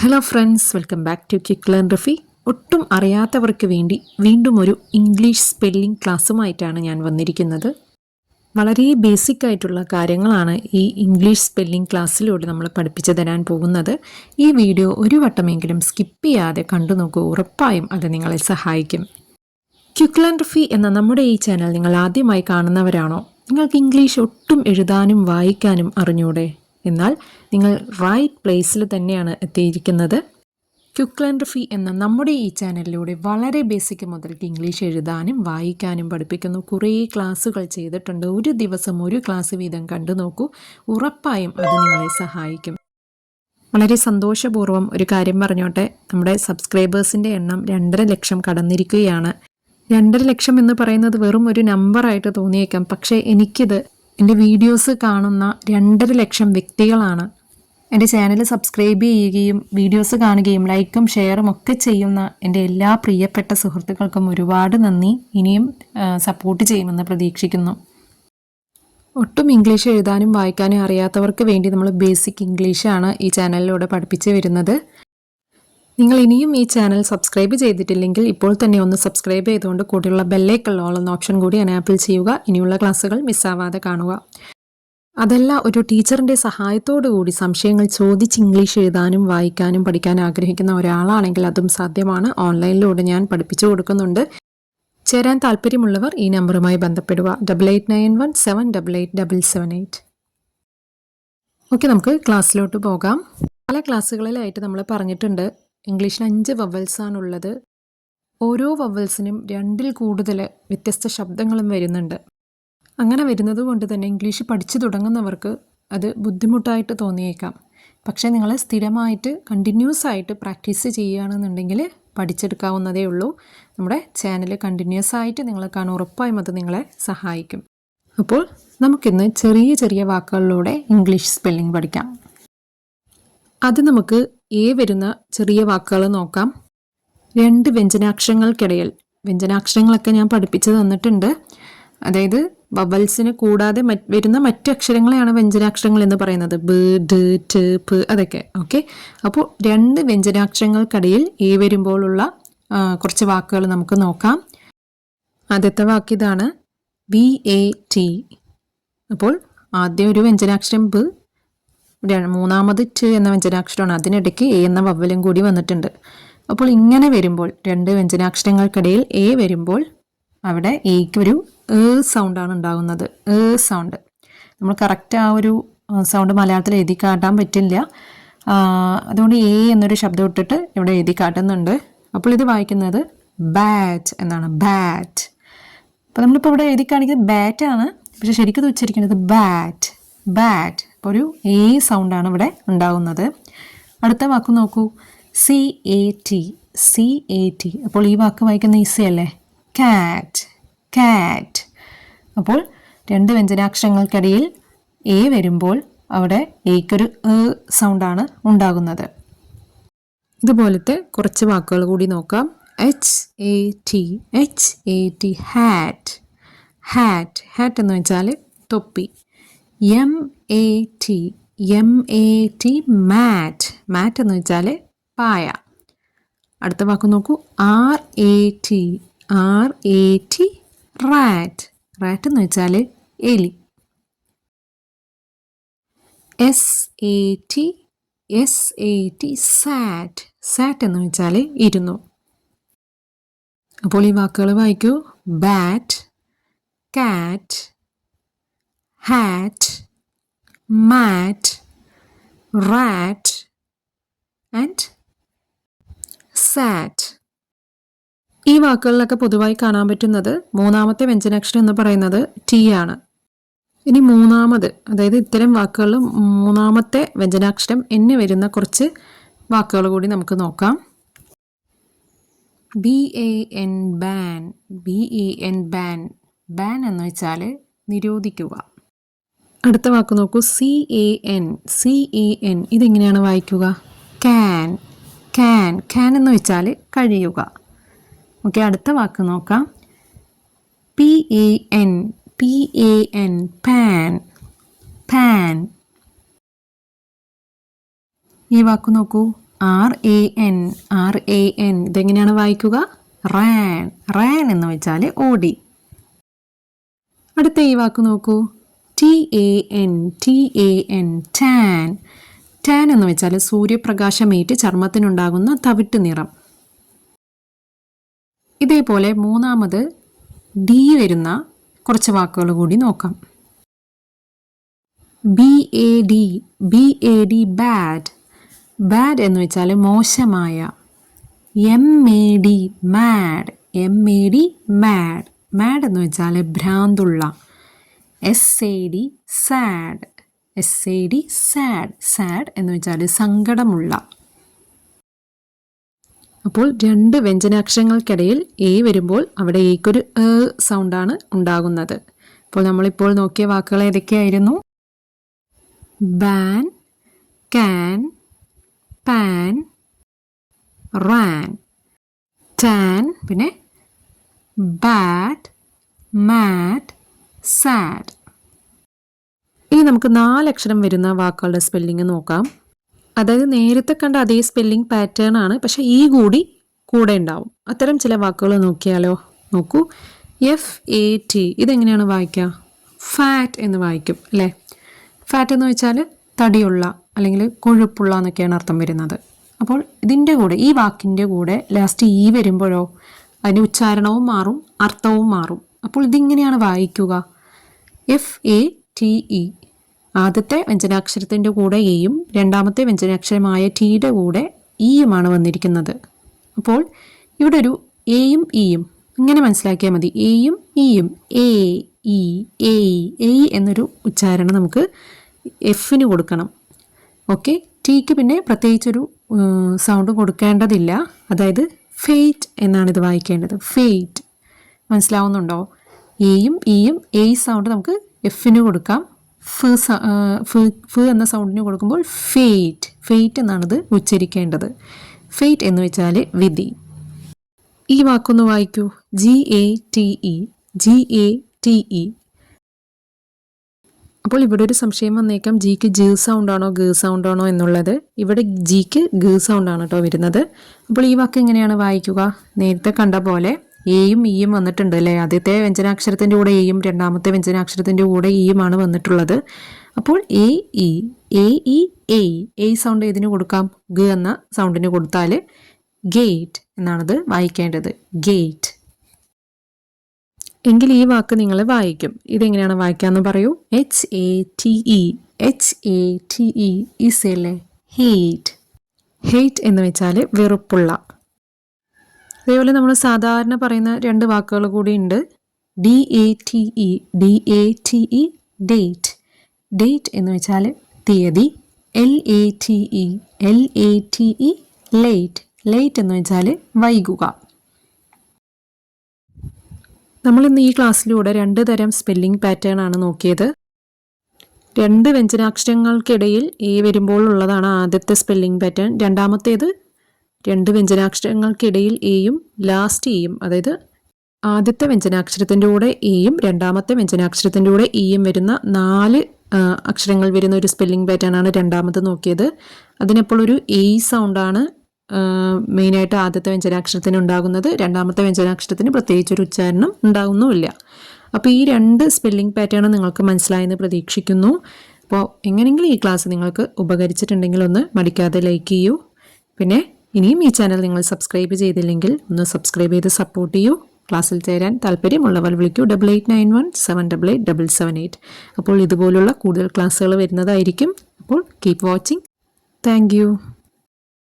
Hello friends, welcome back to quick learn റഫി. ഒട്ടും അറിയാത്തവർക്ക് വേണ്ടി വീണ്ടും ഒരു ഇംഗ്ലീഷ് സ്പെല്ലിംഗ് ക്ലാസ്സുമായിട്ടാണ് ഞാൻ വന്നിരിക്കുന്നത്. വളരെ ബേസിക് ആയിട്ടുള്ള കാര്യങ്ങളാണ് ഈ ഇംഗ്ലീഷ് സ്പെല്ലിംഗ് ക്ലാസ്സിലൂടെ നമ്മൾ പഠിപ്പിച്ചു തരാൻ പോകുന്നത്. ഈ വീഡിയോ ഒരു വട്ടമെങ്കിലും സ്കിപ്പ് ചെയ്യാതെ കണ്ടു നോക്കൂ, ഉറപ്പായും അത് നിങ്ങളെ സഹായിക്കും. ക്വിക്ക് ലേൺ റഫി എന്ന നമ്മുടെ ഈ ചാനൽ നിങ്ങൾ ആദ്യമായി കാണുന്നവരാണോ? നിങ്ങൾക്ക് ഇംഗ്ലീഷ് ഒട്ടും എഴുതാനും വായിക്കാനും അറിഞ്ഞൂടെ? എന്നാൽ നിങ്ങൾ റൈറ്റ് പ്ലേസിൽ തന്നെയാണ് എത്തിയിരിക്കുന്നത്. ക്വിക്ക് ലേൺ റഫി എന്ന നമ്മുടെ ഈ ചാനലിലൂടെ വളരെ ബേസിക് മുതൽക്ക് ഇംഗ്ലീഷ് എഴുതാനും വായിക്കാനും പഠിപ്പിക്കുന്നു. കുറേ ക്ലാസ്സുകൾ ചെയ്തിട്ടുണ്ട്. ഒരു ദിവസം ഒരു ക്ലാസ് വീതം കണ്ടു നോക്കൂ, ഉറപ്പായും അത് നിങ്ങളെ സഹായിക്കും. വളരെ സന്തോഷപൂർവ്വം ഒരു കാര്യം പറഞ്ഞോട്ടെ, നമ്മുടെ സബ്സ്ക്രൈബേഴ്സിൻ്റെ എണ്ണം 2.5 ലക്ഷം കടന്നിരിക്കുകയാണ്. 2.5 ലക്ഷം എന്ന് പറയുന്നത് വെറും ഒരു നമ്പറായിട്ട് തോന്നിയേക്കാം, പക്ഷേ എനിക്കിത് എൻ്റെ വീഡിയോസ് കാണുന്ന 2.5 ലക്ഷം വ്യക്തികളാണ്. എൻ്റെ ചാനൽ സബ്സ്ക്രൈബ് ചെയ്യുകയും വീഡിയോസ് കാണുകയും ലൈക്കും ഷെയറും ഒക്കെ ചെയ്യുന്ന എൻ്റെ എല്ലാ പ്രിയപ്പെട്ട സുഹൃത്തുക്കൾക്കും ഒരുപാട് നന്ദി. ഇനിയും സപ്പോർട്ട് ചെയ്യുമെന്ന് പ്രതീക്ഷിക്കുന്നു. ഒട്ടും ഇംഗ്ലീഷ് എഴുതാനും വായിക്കാനും അറിയാത്തവർക്ക് വേണ്ടി നമ്മൾ ബേസിക് ഇംഗ്ലീഷാണ് ഈ ചാനലിലൂടെ പഠിപ്പിച്ച് വരുന്നത്. നിങ്ങൾ ഇനിയും ഈ ചാനൽ സബ്സ്ക്രൈബ് ചെയ്തിട്ടില്ലെങ്കിൽ ഇപ്പോൾ തന്നെ ഒന്ന് സബ്സ്ക്രൈബ് ചെയ്തുകൊണ്ട് കൂടെയുള്ള ബെല്ലൈക്കണിൽ ഓൾ എന്ന ഓപ്ഷൻ കൂടി എനേബിൾ ചെയ്യുക. ഇനിയുള്ള ക്ലാസ്സുകൾ മിസ്സാവാതെ കാണുക. അതല്ല, ഒരു ടീച്ചറിൻ്റെ സഹായത്തോടു കൂടി സംശയങ്ങൾ ചോദിച്ച് ഇംഗ്ലീഷ് എഴുതാനും വായിക്കാനും പഠിക്കാൻ ആഗ്രഹിക്കുന്ന ഒരാളാണെങ്കിൽ അതും സാധ്യമാണ്. ഓൺലൈനിലൂടെ ഞാൻ പഠിപ്പിച്ചു കൊടുക്കുന്നുണ്ട്. ചേരാൻ താല്പര്യമുള്ളവർ ഈ നമ്പറുമായി ബന്ധപ്പെടുക. 8891788778. ഓക്കെ, നമുക്ക് ക്ലാസ്സിലോട്ട് പോകാം. പല ക്ലാസ്സുകളിലായിട്ട് നമ്മൾ പറഞ്ഞിട്ടുണ്ട് ഇംഗ്ലീഷിൽ 5 വവൽസാണുള്ളത്. ഓരോ വവൽസിനും 2ൽ കൂടുതൽ വ്യത്യസ്ത ശബ്ദങ്ങളും വരുന്നുണ്ട്. അങ്ങനെ വരുന്നത് കൊണ്ട് തന്നെ ഇംഗ്ലീഷ് പഠിച്ചു തുടങ്ങുന്നവർക്ക് അത് ബുദ്ധിമുട്ടായിട്ട് തോന്നിയേക്കാം. പക്ഷേ നിങ്ങൾ സ്ഥിരമായിട്ട് കണ്ടിന്യൂസ് ആയിട്ട് പ്രാക്ടീസ് ചെയ്യുകയാണെന്നുണ്ടെങ്കിൽ പഠിച്ചെടുക്കാവുന്നതേ ഉള്ളൂ. നമ്മുടെ ചാനൽ കണ്ടിന്യൂസ് ആയിട്ട് നിങ്ങൾ കാണാൻ ഉറപ്പായും അത് നിങ്ങളെ സഹായിക്കും. അപ്പോൾ നമുക്കിന്ന് ചെറിയ ചെറിയ വാക്കുകളിലൂടെ ഇംഗ്ലീഷ് സ്പെല്ലിംഗ് പഠിക്കാം. അത് നമുക്ക് വരുന്ന ചെറിയ വാക്കുകൾ നോക്കാം. 2 വ്യഞ്ജനാക്ഷരങ്ങൾക്കിടയിൽ, വ്യഞ്ജനാക്ഷരങ്ങളൊക്കെ ഞാൻ പഠിപ്പിച്ചു തന്നിട്ടുണ്ട്. അതായത് വവൽസിന് കൂടാതെ വരുന്ന മറ്റു അക്ഷരങ്ങളെയാണ് വ്യഞ്ജനാക്ഷരങ്ങൾ എന്ന് പറയുന്നത്. ബ, ഡ, ട്, പ്, അതൊക്കെ. ഓക്കെ, അപ്പോൾ 2 വ്യഞ്ജനാക്ഷരങ്ങൾക്കിടയിൽ വരുമ്പോഴുള്ള കുറച്ച് വാക്കുകൾ നമുക്ക് നോക്കാം. ആദ്യത്തെ വാക്ക് ഇതാണ്, BAT. അപ്പോൾ ആദ്യം ഒരു വ്യഞ്ജനാക്ഷരം ബ്, മൂന്നാമത് ട് എന്ന വ്യഞ്ജനാക്ഷരമാണ്. അതിനിടയ്ക്ക് എന്ന വവ്വലും കൂടി വന്നിട്ടുണ്ട്. അപ്പോൾ ഇങ്ങനെ വരുമ്പോൾ 2 വ്യഞ്ജനാക്ഷരങ്ങൾക്കിടയിൽ വരുമ്പോൾ അവിടെ എക്ക് ഒരു സൗണ്ടാണ് ഉണ്ടാകുന്നത്. സൗണ്ട് നമ്മൾ കറക്റ്റ് ആ ഒരു സൗണ്ട് മലയാളത്തിൽ എഴുതി കാട്ടാൻ പറ്റില്ല. അതുകൊണ്ട് എന്നൊരു ശബ്ദം ഇട്ടിട്ട് ഇവിടെ എഴുതി കാട്ടുന്നുണ്ട്. അപ്പോൾ ഇത് വായിക്കുന്നത് ബാറ്റ് എന്നാണ്. ബാറ്റ്. അപ്പോൾ നമ്മളിപ്പോൾ ഇവിടെ എഴുതി കാണിക്കുന്നത് ബാറ്റാണ്, പക്ഷെ ശരിക്കും ഇത് ഉച്ചരിക്കുന്നത് ബാറ്റ്. ബാറ്റ്. അപ്പോൾ ഒരു സൗണ്ടാണ് ഇവിടെ ഉണ്ടാകുന്നത്. അടുത്ത വാക്ക് നോക്കൂ, CAT. CAT. അപ്പോൾ ഈ വാക്ക് വായിക്കുന്ന ഈസി അല്ലേ? കാറ്റ്. കാറ്റ്. അപ്പോൾ 2 വ്യഞ്ജനാക്ഷരങ്ങൾക്കിടയിൽ വരുമ്പോൾ അവിടെ എക്കൊരു സൗണ്ടാണ് ഉണ്ടാകുന്നത്. ഇതുപോലത്തെ കുറച്ച് വാക്കുകൾ കൂടി നോക്കാം. HAT. HAT. Hat. Hat. Hat എന്ന് വെച്ചാൽ തൊപ്പി. MAT. MAT. മാറ്റ്. മാറ്റ് എന്ന് വെച്ചാൽ പായ. അടുത്ത വാക്ക് നോക്കൂ, RAT. RAT. റാറ്റ്. റാറ്റ് എന്ന് വെച്ചാൽ എലി. SAT. SAT. സാറ്റ്. സാറ്റ് എന്ന് വെച്ചാൽ ഇരുന്നു. അപ്പോൾ ഈ വാക്കുകൾ വായിക്കൂ, bat, cat, hat, mat, rat and sat. ഈ വാക്കുകളിലൊക്കെ പൊതുവായി കാണാൻ പറ്റുന്നത് മൂന്നാമത്തെ വ്യഞ്ജനാക്ഷരം എന്ന് പറയുന്നത് T ആണ്. ഇനി മൂന്നാമത്, അതായത് ഇത്തരം വാക്കുകളിൽ മൂന്നാമത്തെ വ്യഞ്ജനാക്ഷരം N വരുന്ന കുറച്ച് വാക്കുകൾ കൂടി നമുക്ക് നോക്കാം. BAN. Ban. BAN. Ban. Ban എന്ന് വെച്ചാൽ നിരോധിക്കുക. അടുത്ത വാക്ക് നോക്കൂ, CAN. CAN. ഇതെങ്ങനെയാണ് വായിക്കുക? ക്യാൻ. ക്യാൻ. ക്യാൻ എന്ന് വെച്ചാൽ കഴിയുക. ഓക്കെ, അടുത്ത വാക്ക് നോക്കാം, PAN. PAN. പാൻ. പാൻ. ഈ വാക്ക് നോക്കൂ, RAN, RAN. ഇതെങ്ങനെയാണ് വായിക്കുക? റാൻ. റാൻ എന്ന് വെച്ചാൽ ഓടി. അടുത്ത ഈ വാക്ക് നോക്കൂ. TAN, TAN, tan. ടാൻ എന്ന് വെച്ചാൽ സൂര്യപ്രകാശമേറ്റ് ചർമ്മത്തിനുണ്ടാകുന്ന തവിട്ട് നിറം. ഇതേപോലെ മൂന്നാമത് D വരുന്ന കുറച്ച് വാക്കുകൾ കൂടി നോക്കാം. BAD, BAD, bad. ബാഡ് എന്ന് വെച്ചാൽ മോശമായ. MAD, mad. MAD, mad. Mad എന്ന് വെച്ചാൽ ഭ്രാന്തുള്ള. SAD, sad. SAD, sad. Sad എന്ന് വെച്ചാൽ സങ്കടമുള്ള. അപ്പോൾ രണ്ട് വ്യഞ്ജനാക്ഷരങ്ങൾക്കിടയിൽ എ വരുമ്പോൾ അവിടെ ഏക്കൊരു സൗണ്ടാണ് ഉണ്ടാകുന്നത്. അപ്പോൾ നമ്മളിപ്പോൾ നോക്കിയ വാക്കുകൾ ഏതൊക്കെയായിരുന്നു? Ban, can, pan, ran, tan, പിന്നെ bad, mad, sad. ഇനി നമുക്ക് 4 അക്ഷരം വരുന്ന വാക്കുകളുടെ സ്പെല്ലിംഗ് നോക്കാം. അതായത് നേരത്തെ കണ്ട അതേ സ്പെല്ലിംഗ് പാറ്റേൺ ആണ്, പക്ഷെ ഈ കൂടെ ഉണ്ടാവും. അത്തരം ചില വാക്കുകൾ നോക്കിയാലോ? നോക്കൂ. FAT, ഇതെങ്ങനെയാണ് വായിക്കുക? ഫാറ്റ് എന്ന് വായിക്കും അല്ലേ? ഫാറ്റ് എന്ന് വെച്ചാൽ തടിയുള്ള അല്ലെങ്കിൽ കൊഴുപ്പുള്ള എന്നൊക്കെയാണ് അർത്ഥം വരുന്നത്. അപ്പോൾ ഇതിൻ്റെ കൂടെ, ഈ വാക്കിൻ്റെ കൂടെ ലാസ്റ്റ് ഈ വരുമ്പോഴോ അതിൻ്റെ ഉച്ചാരണവും മാറും, അർത്ഥവും മാറും. അപ്പോൾ ഇതിങ്ങനെയാണ് വായിക്കുക. FATE. ആദ്യത്തെ വ്യഞ്ജനാക്ഷരത്തിൻ്റെ കൂടെ എയും രണ്ടാമത്തെ വ്യഞ്ജനാക്ഷരമായ ടീയുടെ കൂടെ ഇയുമാണ് വന്നിരിക്കുന്നത്. അപ്പോൾ ഇവിടെ ഒരു എയും ഇയും ഇങ്ങനെ മനസ്സിലാക്കിയാൽ മതി. എയും ഇയും, എ ഇ എ എ എന്നൊരു ഉച്ചാരണം നമുക്ക് എഫിന് കൊടുക്കണം. ഓക്കെ. ടീക്ക് പിന്നെ പ്രത്യേകിച്ചൊരു സൗണ്ട് കൊടുക്കേണ്ടതില്ല. അതായത് ഫെയ്റ്റ് എന്നാണ് ഇത് വായിക്കേണ്ടത്. ഫെയ്റ്റ്. മനസ്സിലാവുന്നുണ്ടോ? എയും ഇയും എ സൗണ്ട് നമുക്ക് എഫിന് കൊടുക്കാം. ഫ് എന്ന സൗണ്ടിന് കൊടുക്കുമ്പോൾ ഫെയ്റ്റ്, ഫെയ്റ്റ് എന്നാണിത് ഉച്ചരിക്കേണ്ടത്. ഫെയ്റ്റ് എന്ന് വെച്ചാൽ വിധി. ഈ വാക്കൊന്ന് വായിക്കൂ. GATE, GATE. അപ്പോൾ ഇവിടെ ഒരു സംശയം വന്നേക്കാം, ജിക്ക് ജി സൗണ്ടാണോ ഗ സൗണ്ടാണോ എന്നുള്ളത്. ഇവിടെ ജിക്ക് ഗ സൗണ്ടാണ് കേട്ടോ വരുന്നത്. അപ്പോൾ ഈ വാക്ക് എങ്ങനെയാണ് വായിക്കുക? നേരത്തെ കണ്ട പോലെ എയും ഇയും വന്നിട്ടുണ്ട് അല്ലേ? ആദ്യത്തെ വ്യഞ്ജനാക്ഷരത്തിൻ്റെ കൂടെ എയും രണ്ടാമത്തെ വ്യഞ്ജനാക്ഷരത്തിൻ്റെ കൂടെ ഇയുമാണ് വന്നിട്ടുള്ളത്. അപ്പോൾ എ ഇ സൗണ്ട് ഏതിന് കൊടുക്കാം? ഗ എന്ന സൗണ്ടിന് കൊടുത്താൽ ഗേറ്റ് എന്നാണിത് വായിക്കേണ്ടത്. ഗേറ്റ്. എങ്കിൽ ഈ വാക്ക് നിങ്ങൾ വായിക്കും. ഇതെങ്ങനെയാണ് വായിക്കാമെന്ന് പറയൂ. HATE, HATE ഈസല്ലേ? ഹെയ്റ്റ്. ഹെയ്റ്റ് എന്ന് വെച്ചാൽ വെറുപ്പുള്ള. അതേപോലെ നമ്മൾ സാധാരണ പറയുന്ന 2 വാക്കുകൾ കൂടി ഉണ്ട്. DATE, DATE, date. ഡേറ്റ് എന്ന് വെച്ചാൽ തീയതി. LATE, LATE, late. ലേറ്റ് എന്ന് വെച്ചാൽ വൈകുക. നമ്മളിന്ന് ഈ ക്ലാസ്സിലൂടെ 2 തരം സ്പെല്ലിംഗ് പാറ്റേൺ ആണ് നോക്കിയത്. 2 വ്യഞ്ജനാക്ഷരങ്ങൾക്കിടയിൽ എ വരുമ്പോൾ ഉള്ളതാണ് ആദ്യത്തെ സ്പെല്ലിംഗ് പാറ്റേൺ. രണ്ടാമത്തേത് 2 വ്യഞ്ജനാക്ഷരങ്ങൾക്കിടയിൽ എയും ലാസ്റ്റ് ഇയും, അതായത് ആദ്യത്തെ വ്യഞ്ജനാക്ഷരത്തിൻ്റെ കൂടെ എയും രണ്ടാമത്തെ വ്യഞ്ജനാക്ഷരത്തിൻ്റെ കൂടെ ഇയും വരുന്ന 4 അക്ഷരങ്ങൾ വരുന്ന ഒരു സ്പെല്ലിംഗ് പാറ്റേൺ ആണ് രണ്ടാമത് നോക്കിയത്. അതിനപ്പോൾ ഒരു എ സൗണ്ടാണ് മെയിനായിട്ട് ആദ്യത്തെ വ്യഞ്ജനാക്ഷരത്തിന് ഉണ്ടാകുന്നത്. രണ്ടാമത്തെ വ്യഞ്ജനാക്ഷരത്തിന് പ്രത്യേകിച്ചൊരു ഉച്ചാരണം ഉണ്ടാകുന്നുമില്ല. അപ്പോൾ ഈ 2 സ്പെല്ലിംഗ് പാറ്റേൺ നിങ്ങൾക്ക് മനസ്സിലായെന്ന് പ്രതീക്ഷിക്കുന്നു. അപ്പോൾ എങ്ങനെയെങ്കിലും ഈ ക്ലാസ് നിങ്ങൾക്ക് ഉപകരിച്ചിട്ടുണ്ടെങ്കിൽ ഒന്ന് മടിക്കാതെ ലൈക്ക് ചെയ്യൂ. പിന്നെ ഇനിയും ഈ ചാനൽ നിങ്ങൾ സബ്സ്ക്രൈബ് ചെയ്തില്ലെങ്കിൽ ഒന്ന് സബ്സ്ക്രൈബ് ചെയ്ത് സപ്പോർട്ട് ചെയ്യൂ. ക്ലാസ്സിൽ ചേരാൻ താല്പര്യമുള്ളവർ വിളിക്കൂ. 8891777778. അപ്പോൾ ഇതുപോലുള്ള കൂടുതൽ ക്ലാസ്സുകൾ വരുന്നതായിരിക്കും. അപ്പോൾ കീപ് വാച്ചിങ്. Thank you.